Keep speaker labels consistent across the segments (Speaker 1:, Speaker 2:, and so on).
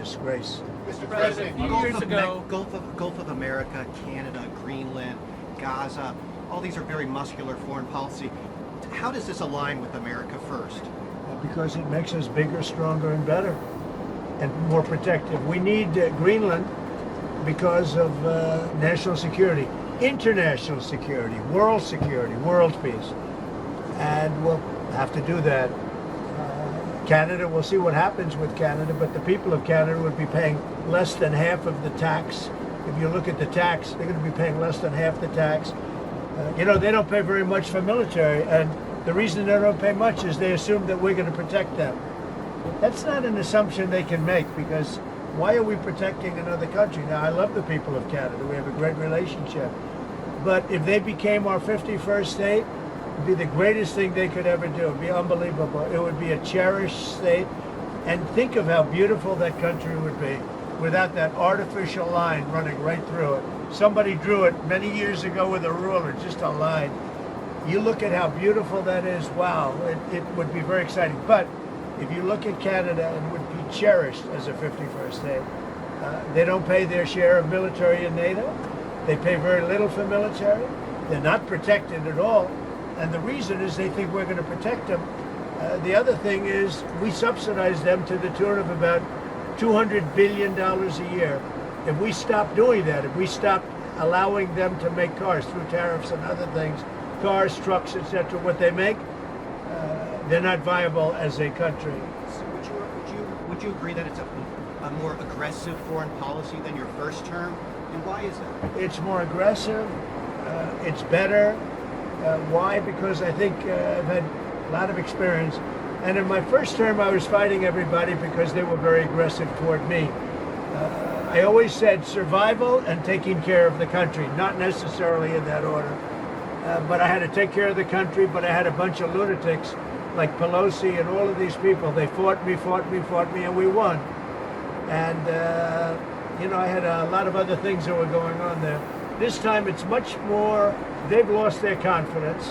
Speaker 1: disgrace.
Speaker 2: Mr. President,
Speaker 3: Gulf of America, Canada, Greenland, Gaza, all these are very muscular foreign policy. How does this align with America first?
Speaker 1: Because it makes us bigger, stronger, and better, and more protective. We need Greenland because of national security, international security, world peace. And we'll have to do that. Canada, we'll see what happens with Canada, but the people of Canada would be paying less than half of the tax. If you look at the tax, they're going to be paying less than half the tax. They don't pay very much for military, and the reason they don't pay much is they assume that we're going to protect them. That's not an assumption they can make, because why are we protecting another country? Now, I love the people of Canada. We have a great relationship. But if they became our 51st state, it would be the greatest thing they could ever do. It would be unbelievable. It would be a cherished state. And think of how beautiful that country would be without that artificial line running right through it. Somebody drew it many years ago with a ruler, just a line. You look at how beautiful that is, wow, it would be very exciting. But if you look at Canada, it would be cherished as a 51st state. They don't pay their share of military in NATO. They pay very little for military. They're not protected at all. And the reason is they think we're going to protect them. The other thing is we subsidize them to the tune of about $200 billion a year. If we stop doing that, if we stop allowing them to make cars through tariffs and other things, cars, trucks, etc., what they make, they're not viable as a country.
Speaker 3: So would you agree that it's a more aggressive foreign policy than your first term? And why is that?
Speaker 1: It's more aggressive. It's better. Why? Because I think I've had a lot of experience. And in my first term, I was fighting everybody because they were very aggressive toward me. I always said survival and taking care of the country, not necessarily in that order. But I had to take care of the country, but I had a bunch of lunatics like Pelosi and all of these people. They fought me, and we won. And, I had a lot of other things that were going on there. This time it's much more, they've lost their confidence.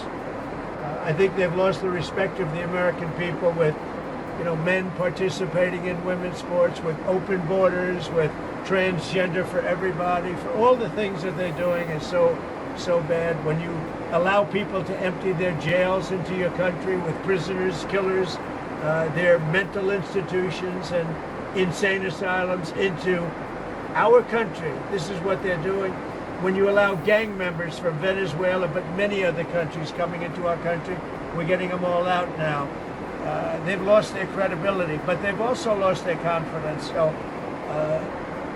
Speaker 1: I think they've lost the respect of the American people with, men participating in women's sports, with open borders, with transgender for everybody, for all the things that they're doing is so bad. When you allow people to empty their jails into your country with prisoners, killers, their mental institutions and insane asylums into our country, this is what they're doing. When you allow gang members from Venezuela, but many other countries coming into our country, we're getting them all out now. They've lost their credibility, but they've also lost their confidence. So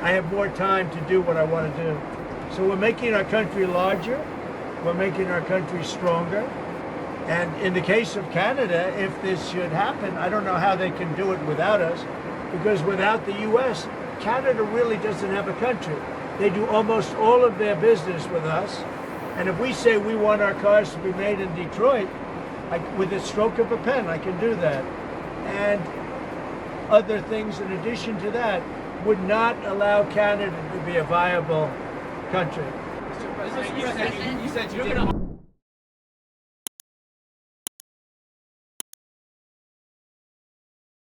Speaker 1: I have more time to do what I want to do. So we're making our country larger. We're making our country stronger. And in the case of Canada, if this should happen, I don't know how they can do it without us, because without the U.S., Canada really doesn't have a country. They do almost all of their business with us. And if we say we want our cars to be made in Detroit, with a stroke of a pen, I can do that. And other things in addition to that would not allow Canada to be a viable country.
Speaker 2: Mr. President, you said you didn't